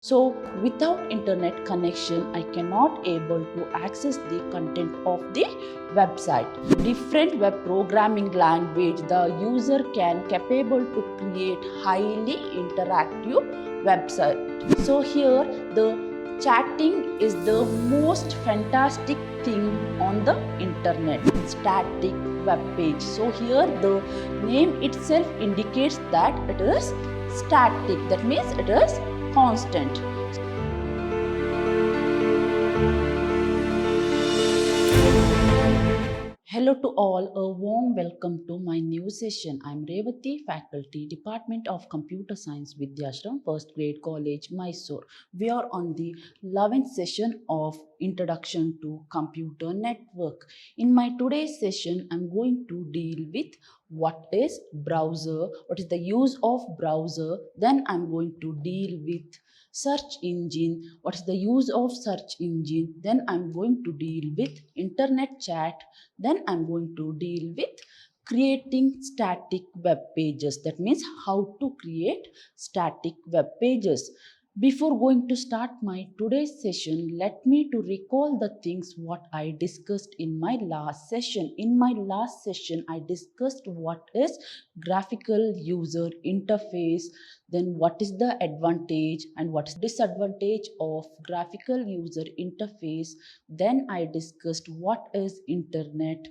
So without internet connection, I cannot able to access the content of the website. Different web programming language, the user can capable to create highly interactive website. So here the chatting is the most fantastic thing on the internet. Static web page. So here the name itself indicates that it is static. That means it is constant. Hello to all, a warm welcome to my new session. I'm Revati, Faculty, Department of Computer Science, Vidyashram, First Grade College, Mysore. We are on the 11th session of Introduction to Computer Network. In my today's session, I'm going to deal with what is browser, what is the use of browser. Then I'm going to deal with search engine, what is the use of search engine. Then I'm going to deal with internet chat. Then I'm going to deal with creating static web pages. That means how to create static web pages. Before going to start my today's session, let me to recall the things what I discussed in my last session. In my last session, I discussed what is graphical user interface, then what is the advantage and what is disadvantage of graphical user interface. Then I discussed what is internet,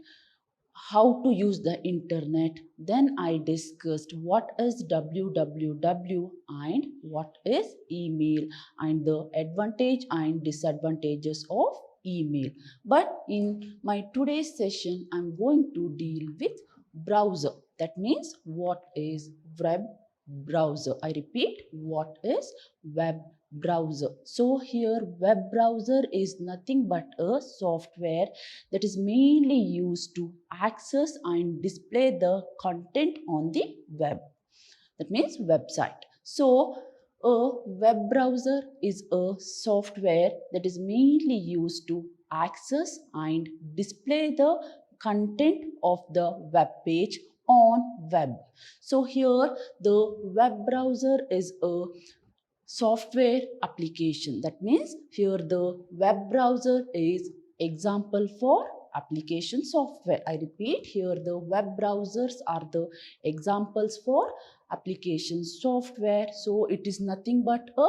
how to use the internet. Then I discussed what is www and what is email and the advantage and disadvantages of email. But in my today's session, I'm going to deal with browser. That means what is web browser. I repeat, what is web browser. So here web browser is nothing but a software that is mainly used to access and display the content on the web. That means website. So a web browser is a software that is mainly used to access and display the content of the web page on web. So here the web browser is a software application. That means here the web browser is example for application software. I repeat, here the web browsers are the examples for application software. So it is nothing but a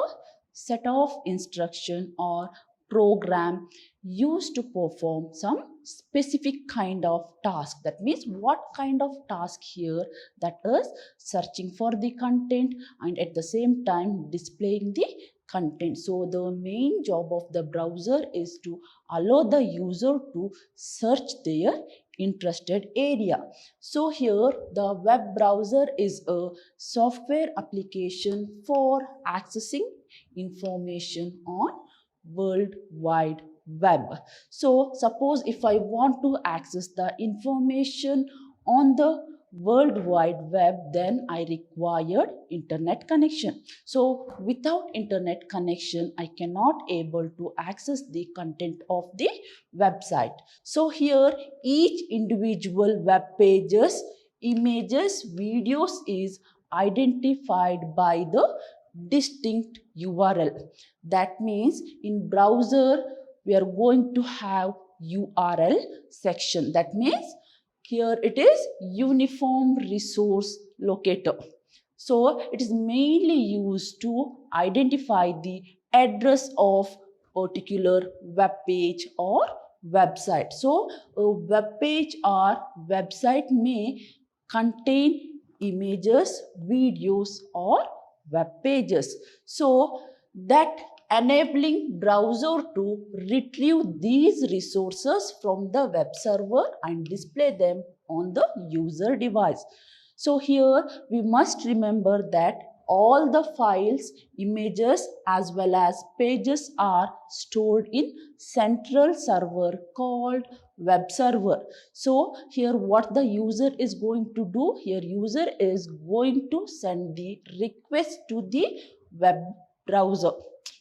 set of instruction or program used to perform some specific kind of task. That means what kind of task here, that is searching for the content and at the same time displaying the content. So the main job of the browser is to allow the user to search their interested area. So here the web browser is a software application for accessing information on World Wide Web. So suppose if I want to access the information on the World Wide Web, then I required internet connection. So without internet connection, I cannot able to access the content of the website. So here each individual web pages, images, videos is identified by the distinct URL. That means in browser we are going to have URL section. That means here it is uniform resource locator. So it is mainly used to identify the address of particular web page or website. So a web page or website may contain images, videos or web pages. So that enabling browser to retrieve these resources from the web server and display them on the user device. So here we must remember that all the files, images as well as pages are stored in central server called web server. So here what the user is going to do, here user is going to send the request to the web browser.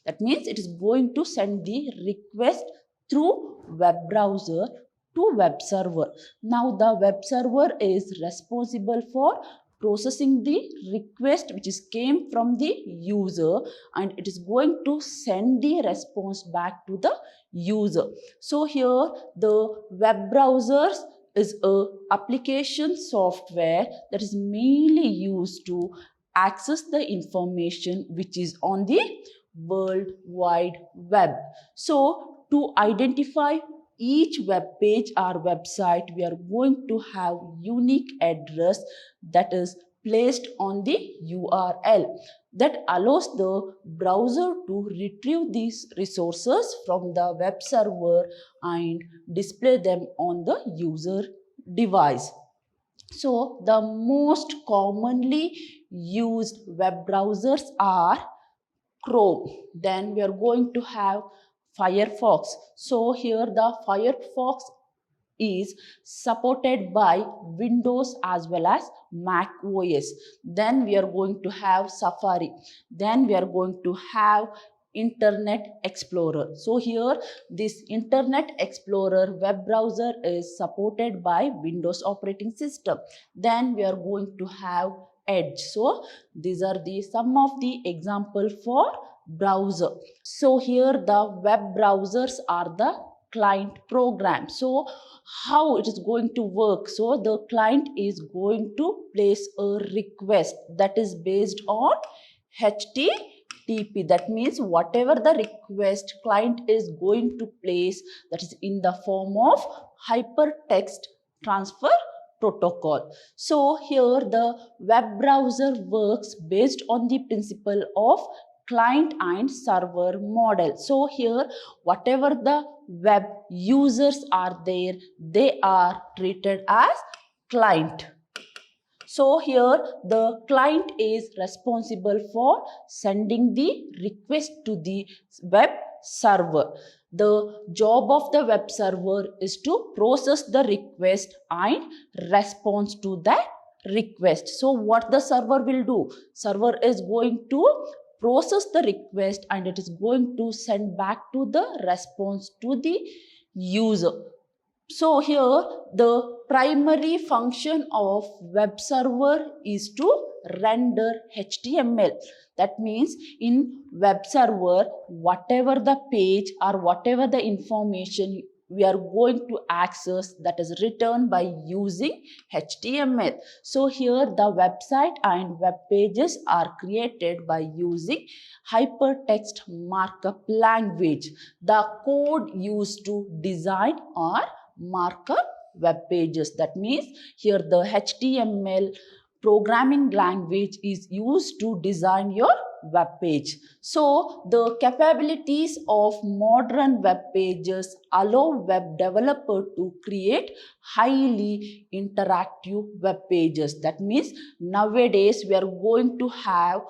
That means it is going to send the request through web browser to web server. Now the web server is responsible for processing the request which is came from the user, and it is going to send the response back to the user. So here the web browsers is a application software that is mainly used to access the information which is on the World Wide Web. So to identify each web page or website, we are going to have unique address that is placed on the URL that allows the browser to retrieve these resources from the web server and display them on the user device. So the most commonly used web browsers are Chrome. Then we are going to have Firefox. So here the Firefox is supported by Windows as well as Mac OS. Then we are going to have Safari. Then we are going to have Internet Explorer. So here this Internet Explorer web browser is supported by Windows operating system. Then we are going to have Edge. So these are the some of the example for browser. So here the web browsers are the client program. So how it is going to work? So the client is going to place a request that is based on HTTP. That means whatever the request client is going to place, that is in the form of hypertext transfer protocol. So here the web browser works based on the principle of client and server model. So here whatever the web users are there, they are treated as client. So here the client is responsible for sending the request to the web server. The job of the web server is to process the request and response to that request. So what the server will do? Server is going to process the request and it is going to send back to the response to the user. So here the primary function of web server is to render HTML. That means in web server, whatever the page or whatever the information we are going to access, that is written by using HTML. So here the website and web pages are created by using hypertext markup language, the code used to design or markup web pages. That means here the HTML programming language is used to design your web page. So the capabilities of modern web pages allow web developer to create highly interactive web pages. That means nowadays we are going to have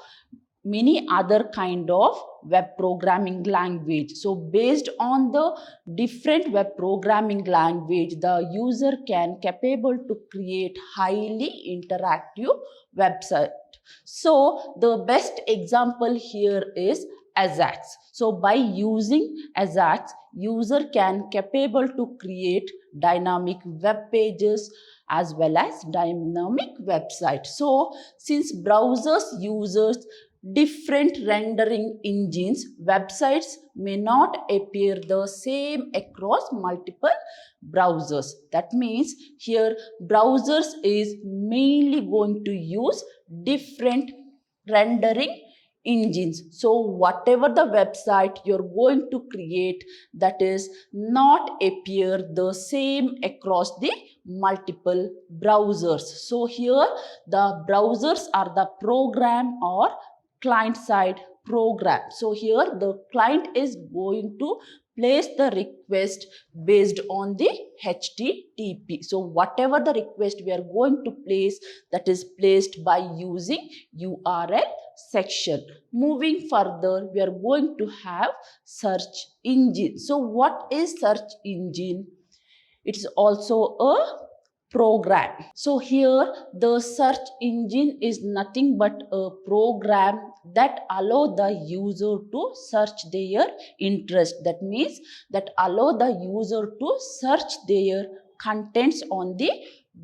many other kind of web programming language. So based on the different web programming language, the user can capable to create highly interactive website. So the best example here is Ajax. So by using Ajax, user can capable to create dynamic web pages as well as dynamic website. So since browsers uses different rendering engines, websites may not appear the same across multiple browsers. That means here browsers is mainly going to use different rendering engines. So whatever the website you're going to create, that is not appear the same across the multiple browsers. So here the browsers are the program or client side program. So here the client is going to place the request based on the HTTP. So whatever the request we are going to place, that is placed by using URL section. Moving further, we are going to have search engine. So what is search engine? It is also a program. So here the search engine is nothing but a program that allow the user to search their interest. That means that allow the user to search their contents on the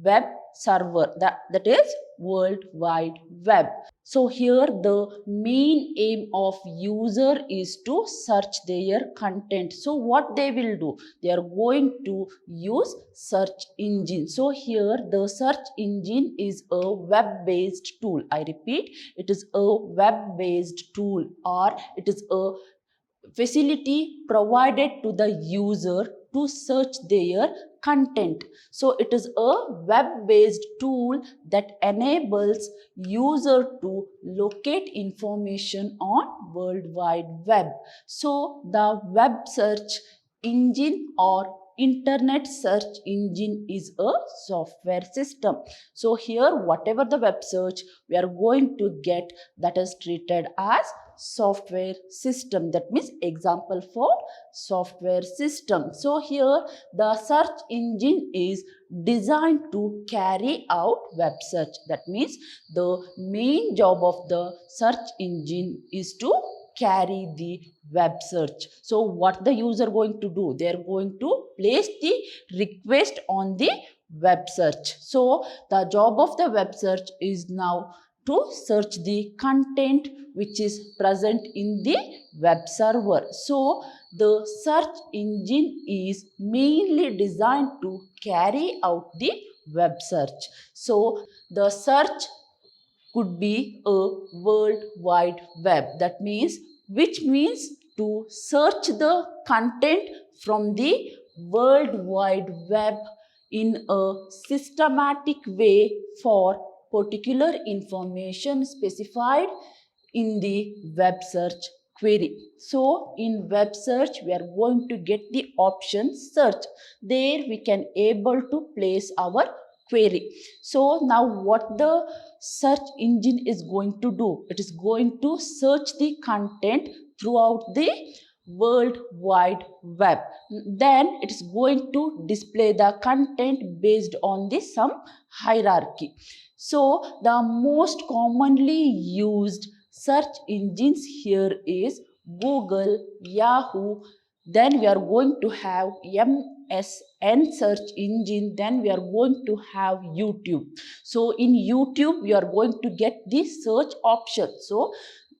web server, that is World Wide Web. So here the main aim of user is to search their content. So what they will do? They are going to use search engine. So here the search engine is a web-based tool. I repeat, it is a web-based tool, or it is a facility provided to the user to search their content. So it is a web-based tool that enables user to locate information on World Wide Web. So the web search engine or internet search engine is a software system. So here whatever the web search we are going to get, that is treated as software system. That means example for software system. So here the search engine is designed to carry out web search. That means the main job of the search engine is to carry the web search. So what the user going to do? They are going to place the request on the web search. So the job of the web search is now to search the content which is present in the web server. So the search engine is mainly designed to carry out the web search. So the search could be a World Wide Web. That means, which means to search the content from the World Wide Web in a systematic way for particular information specified in the web search query. So in web search we are going to get the option search. There we can able to place our query. So now what the search engine is going to do? It is going to search the content throughout the World Wide Web. Then it is going to display the content based on the some hierarchy. So the most commonly used search engines here is Google, Yahoo. Then we are going to have MSN search engine. Then we are going to have YouTube. So in YouTube we are going to get the search option. So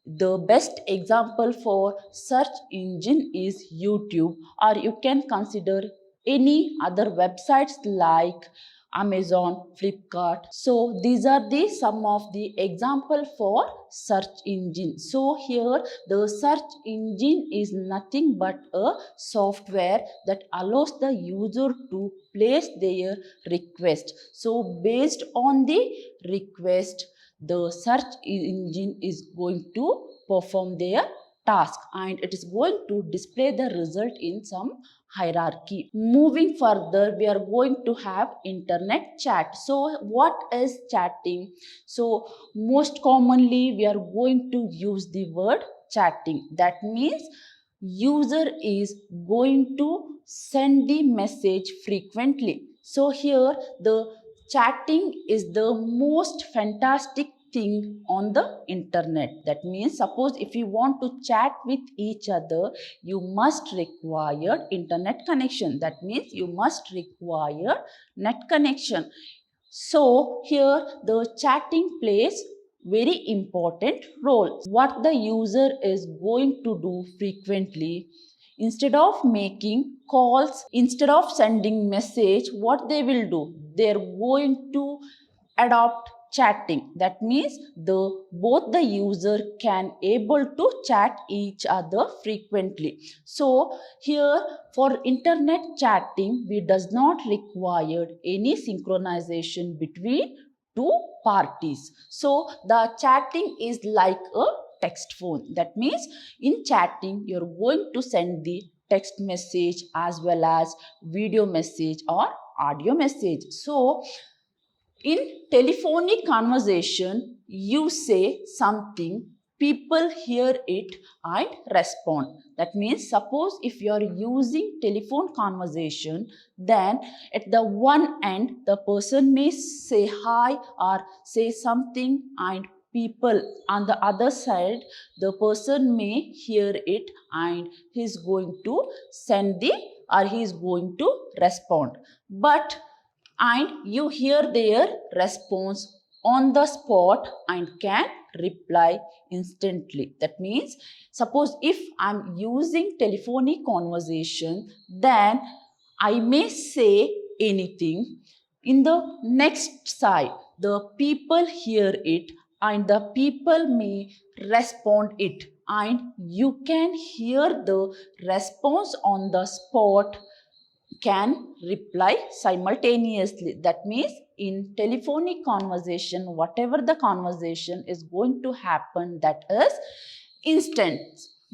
the best example for search engine is YouTube, or you can consider any other websites like Amazon, Flipkart. So these are the some of the example for search engine. So here the search engine is nothing but a software that allows the user to place their request. So based on the request, the search engine is going to perform their task and it is going to display the result in some hierarchy. Moving further, we are going to have internet chat. So what is chatting? So most commonly we are going to use the word chatting. That means user is going to send the message frequently. So here the chatting is the most fantastic thing on the internet. That means suppose if you want to chat with each other, you must require internet connection. That means you must require net connection. So here the chatting plays very important role. What the user is going to do frequently, instead of making calls, instead of sending message, what they will do? They are going to adopt chatting. That means both the user can able to chat each other frequently. So here for internet chatting, we does not require any synchronization between two parties. So the chatting is like a text phone. That means in chatting you're going to send the text message as well as video message or audio message. So in telephonic conversation, you say something, people hear it and respond. That means suppose if you are using telephone conversation, then at the one end the person may say hi or say something and people on the other side the person may hear it and he is going to send the or he is going to respond. But and you hear their response on the spot and can reply instantly. That means, suppose if I'm using telephonic conversation, then I may say anything. In the next side, the people hear it and the people may respond it, and you can hear the response on the spot, can reply simultaneously. That means in telephonic conversation, whatever the conversation is going to happen, that is instant.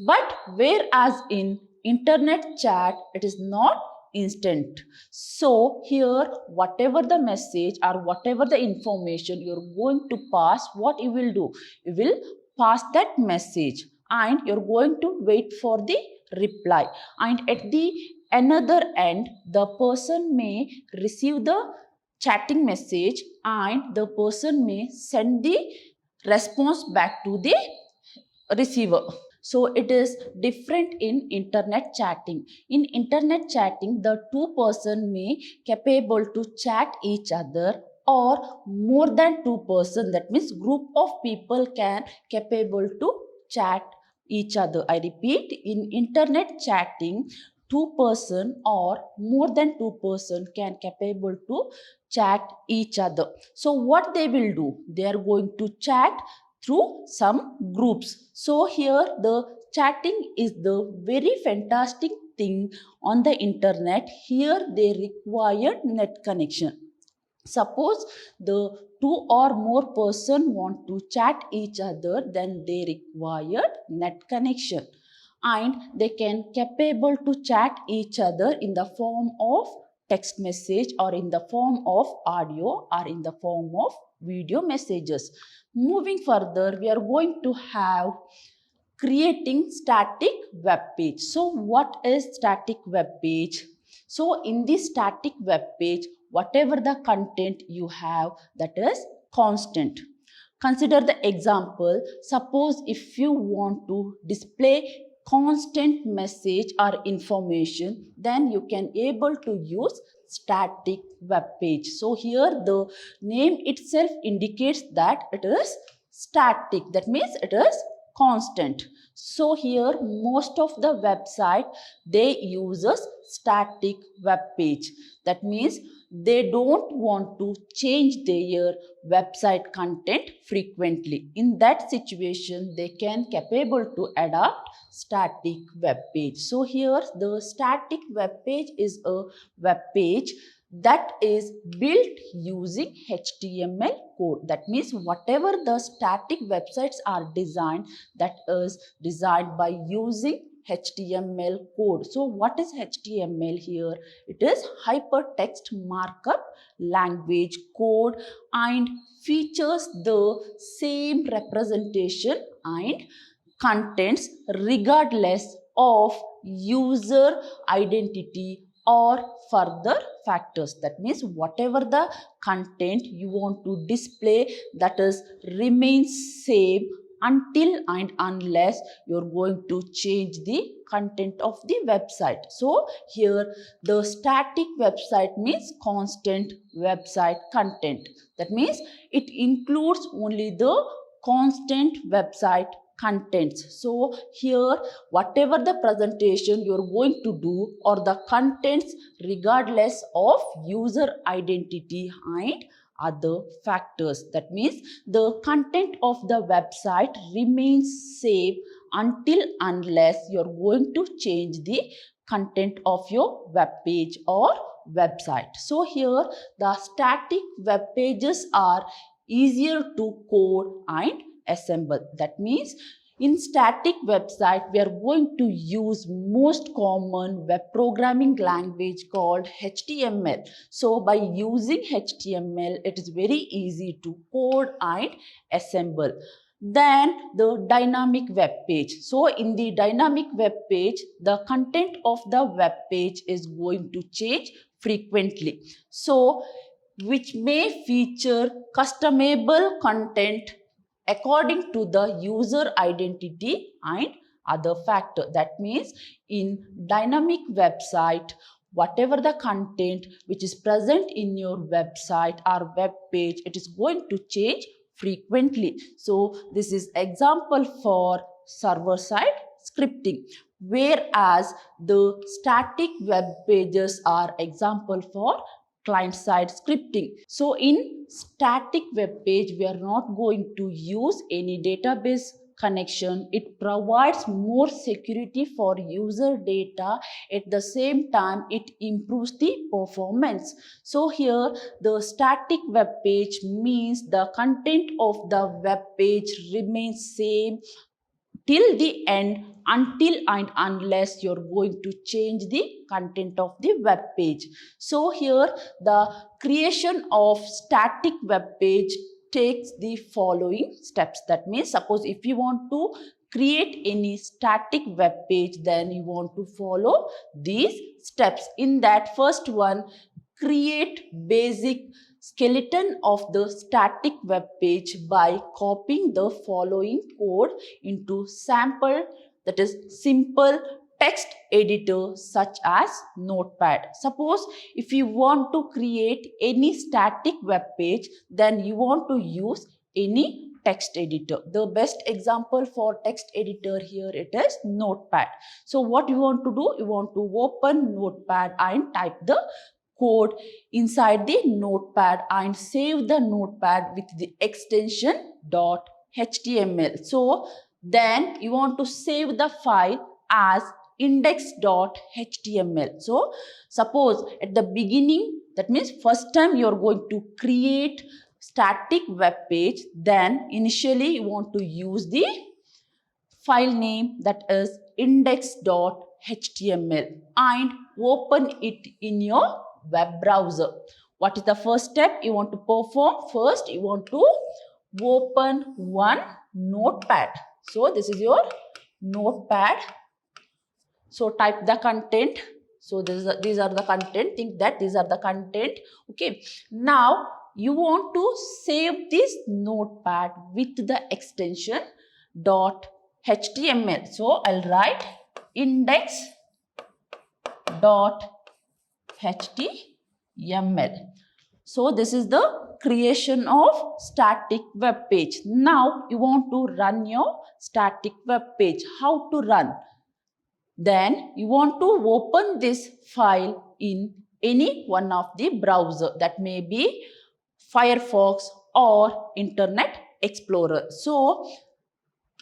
But whereas in internet chat, it is not instant. So here, whatever the message or whatever the information you're going to pass, what you will do? You will pass that message and you're going to wait for the reply. And at the another end, the person may receive the chatting message and the person may send the response back to the receiver. So it is different in internet chatting. In internet chatting, the two person may capable to chat each other, or more than two person, that means group of people can capable to chat each other. I repeat, in internet chatting, two person or more than two person can capable to chat each other. So what they will do? They are going to chat through some groups. So here the chatting is the very fantastic thing on the internet. Here they require net connection. Suppose the two or more person want to chat each other, then they require net connection, and they can capable to chat each other in the form of text message or in the form of audio or in the form of video messages. Moving further, we are going to have creating static web page. So what is static web page? So in this static web page, whatever the content you have, that is constant. Consider the example. Suppose if you want to display constant message or information, then you can able to use static web page. So here the name itself indicates that it is static. That means it is constant. So here most of the website, they uses static web page. That means they don't want to change their website content frequently. In that situation, they can capable to adopt static web page. So here the static web page is a web page that is built using HTML code. That means whatever the static websites are designed, that is designed by using HTML code. So what is HTML here? It is hypertext markup language code and features the same representation and contents regardless of user identity or further factors. That means whatever the content you want to display, that is remains same until and unless you're going to change the content of the website. So here the static website means constant website content. That means it includes only the constant website contents. So here whatever the presentation you're going to do or the contents regardless of user identity and other factors. That means the content of the website remains same until unless you're going to change the content of your web page or website. So here the static web pages are easier to code and assemble. That means in static website, we are going to use most common web programming language called HTML. So by using HTML, it is very easy to code and assemble. Then the dynamic web page. So in the dynamic web page, the content of the web page is going to change frequently. So which may feature customizable content according to the user identity and other factor. That means in dynamic website, whatever the content which is present in your website or web page, it is going to change frequently. So this is example for server side scripting, whereas the static web pages are example for client side scripting. So in static web page, we are not going to use any database connection. It provides more security for user data. At the same time, it improves the performance. So here the static web page means the content of the web page remains same till the end, until and unless you're going to change the content of the web page. So here the creation of static web page takes the following steps. That means, suppose if you want to create any static web page, then you want to follow these steps. In that, first one, create basic skeleton of the static web page by copying the following code into sample, that is simple text editor such as Notepad. Suppose if you want to create any static web page, then you want to use any text editor. The best example for text editor here, it is Notepad. So what you want to do, you want to open Notepad and type the code inside the Notepad and save the Notepad with the extension .html. So then you want to save the file as index.html. So suppose at the beginning, that means first time you are going to create static web page, then initially you want to use the file name, that is index.html, and open it in your web browser. What is the first step you want to perform? First, you want to open one Notepad. So this is your Notepad. So type the content. So these are the content. Think that these are the content. Okay. Now you want to save this Notepad with the extension .html. So I'll write index.html. So this is the creation of static web page. Now you want to run your static web page. How to run? Then you want to open this file in any one of the browser, that may be Firefox or Internet Explorer. So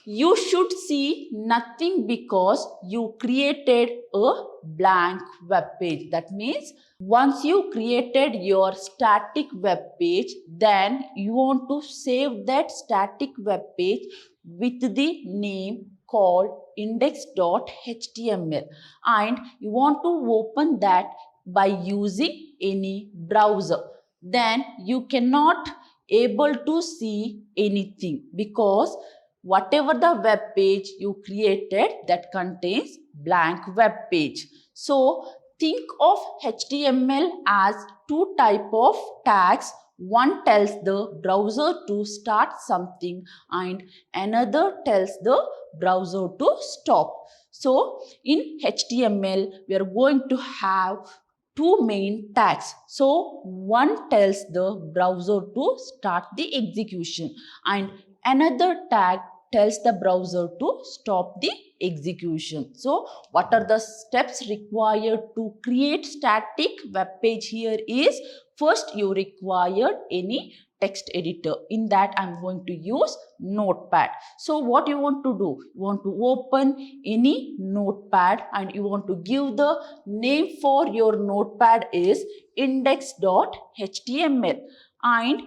you should see nothing because you created a blank web page. That means once you created your static web page, then you want to save that static web page with the name called index.html, and you want to open that by using any browser. Then you cannot able to see anything because whatever the web page you created, that contains blank web page. So think of HTML as two type of tags. One tells the browser to start something and another tells the browser to stop. So in HTML, we are going to have two main tags. So one tells the browser to start the execution and another tag tells the browser to stop the execution. So what are the steps required to create static web page here is, first you require any text editor. In that I am going to use Notepad. So what you want to do? You want to open any Notepad and you want to give the name for your Notepad is index.html, and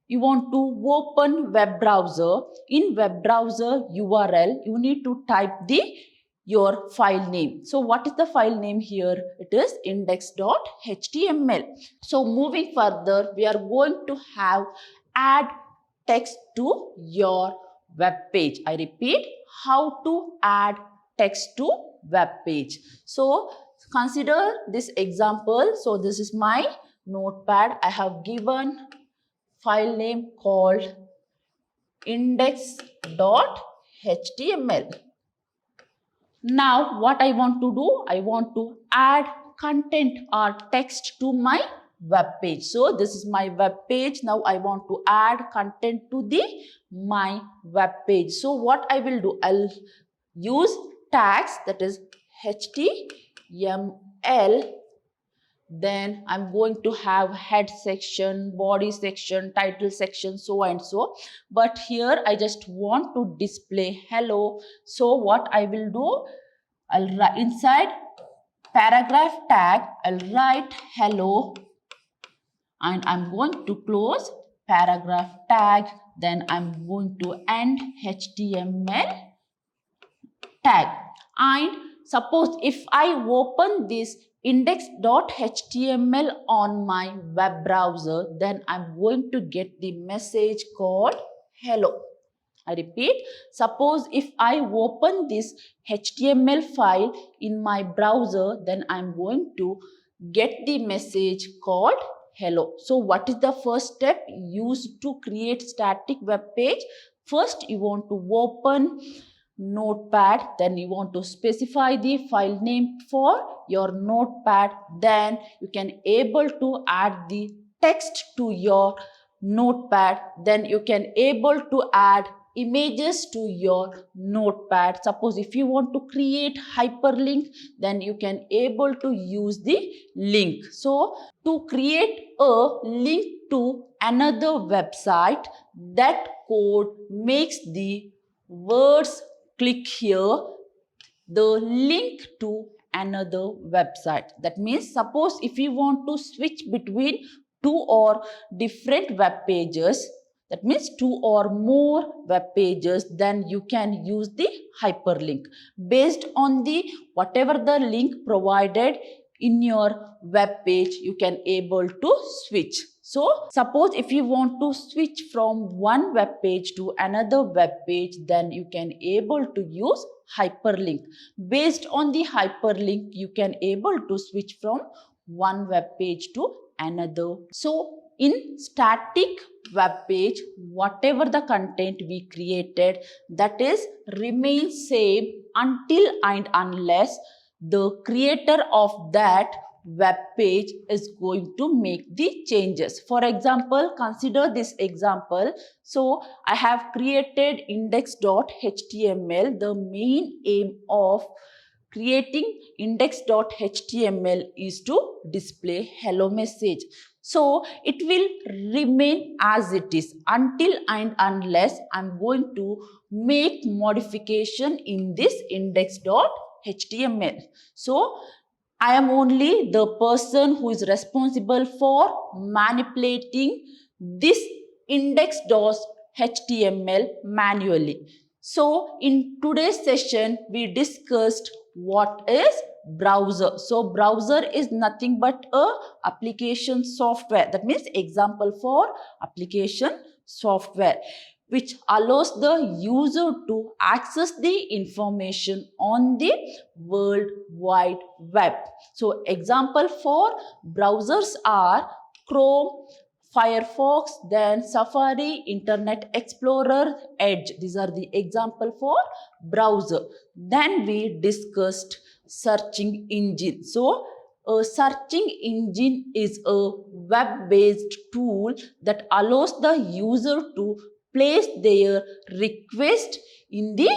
you want to open web browser. In web browser URL, you need to type your file name. So what is the file name here? It is index.html. So moving further, we are going to have add text to your web page. I repeat, how to add text to web page. So consider this example. So this is my Notepad. I have given file name called index.html. Now what I want to do? I want to add content or text to my web page. So this is my web page. Now I want to add content to the my web page. So what I will do, I'll use tags, that is HTML. Then I'm going to have head section, body section, title section, so and so. But here I just want to display hello. So what I will do, I'll write inside paragraph tag, I'll write hello, and I'm going to close paragraph tag. Then I'm going to end HTML tag. And suppose if I open this index.html on my web browser, then I'm going to get the message called hello. I repeat, suppose if I open this HTML file in my browser, then I'm going to get the message called hello. So what is the first step used to create static web page? First, you want to open Notepad, then you want to specify the file name for your Notepad, then you can able to add the text to your Notepad, then you can able to add images to your Notepad. Suppose if you want to create hyperlink, then you can able to use the link. So to create a link to another website, that code makes the words click here, the link to another website. That means suppose if you want to switch between two or different web pages, that means two or more web pages, then you can use the hyperlink. Based on the whatever the link provided in your web page, you can able to switch. So suppose if you want to switch from one web page to another web page, then you can able to use hyperlink. Based on the hyperlink, you can able to switch from one web page to another. So in static web page, whatever the content we created, that is remains same until and unless the creator of that web page is going to make the changes. For example, consider this example. So I have created index.html. The main aim of creating index.html is to display hello message. So it will remain as it is until and unless I'm going to make modification in this index.html. So I am only the person who is responsible for manipulating this index.html manually. So in today's session, we discussed what is browser. So browser is nothing but a application software. That means example for application software, which allows the user to access the information on the World Wide Web. So example for browsers are Chrome, Firefox, then Safari, Internet Explorer, Edge. These are the example for browser. Then we discussed searching engine. So a searching engine is a web-based tool that allows the user to place their request in the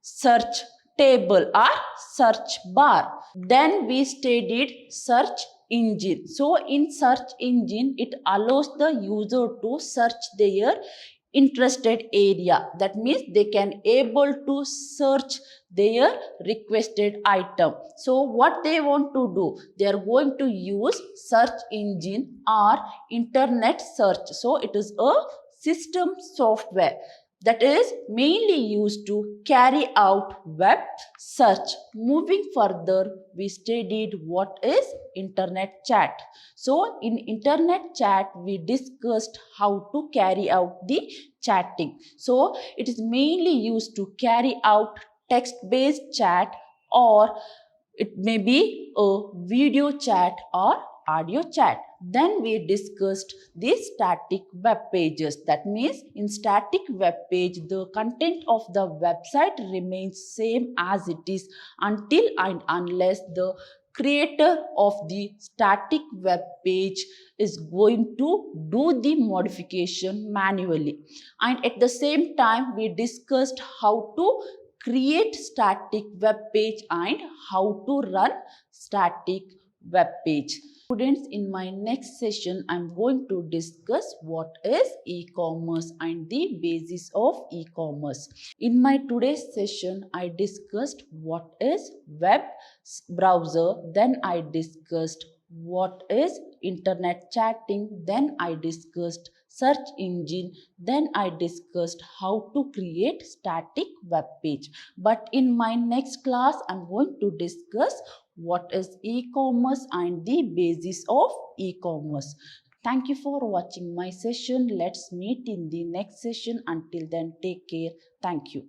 search table or search bar. Then we studied search engine. So in search engine, it allows the user to search their interested area. That means they can able to search their requested item. So what they want to do, they are going to use search engine or internet search. So it is a system software that is mainly used to carry out web search. Moving further, we studied what is internet chat. So in internet chat, we discussed how to carry out the chatting. So it is mainly used to carry out text-based chat, or it may be a video chat or audio chat. Then we discussed the static web pages. That means in static web page, the content of the website remains same as it is until and unless the creator of the static web page is going to do the modification manually. And at the same time, we discussed how to create static web page and how to run static web page. Students, in my next session, I'm going to discuss what is e-commerce and the basis of e-commerce. In my today's session, I discussed what is web browser, then I discussed what is internet chatting, then I discussed search engine, then I discussed how to create static web page. But in my next class, I'm going to discuss what is e-commerce and the basis of e-commerce. Thank you for watching my session. Let's meet in the next session. Until then, take care. Thank you.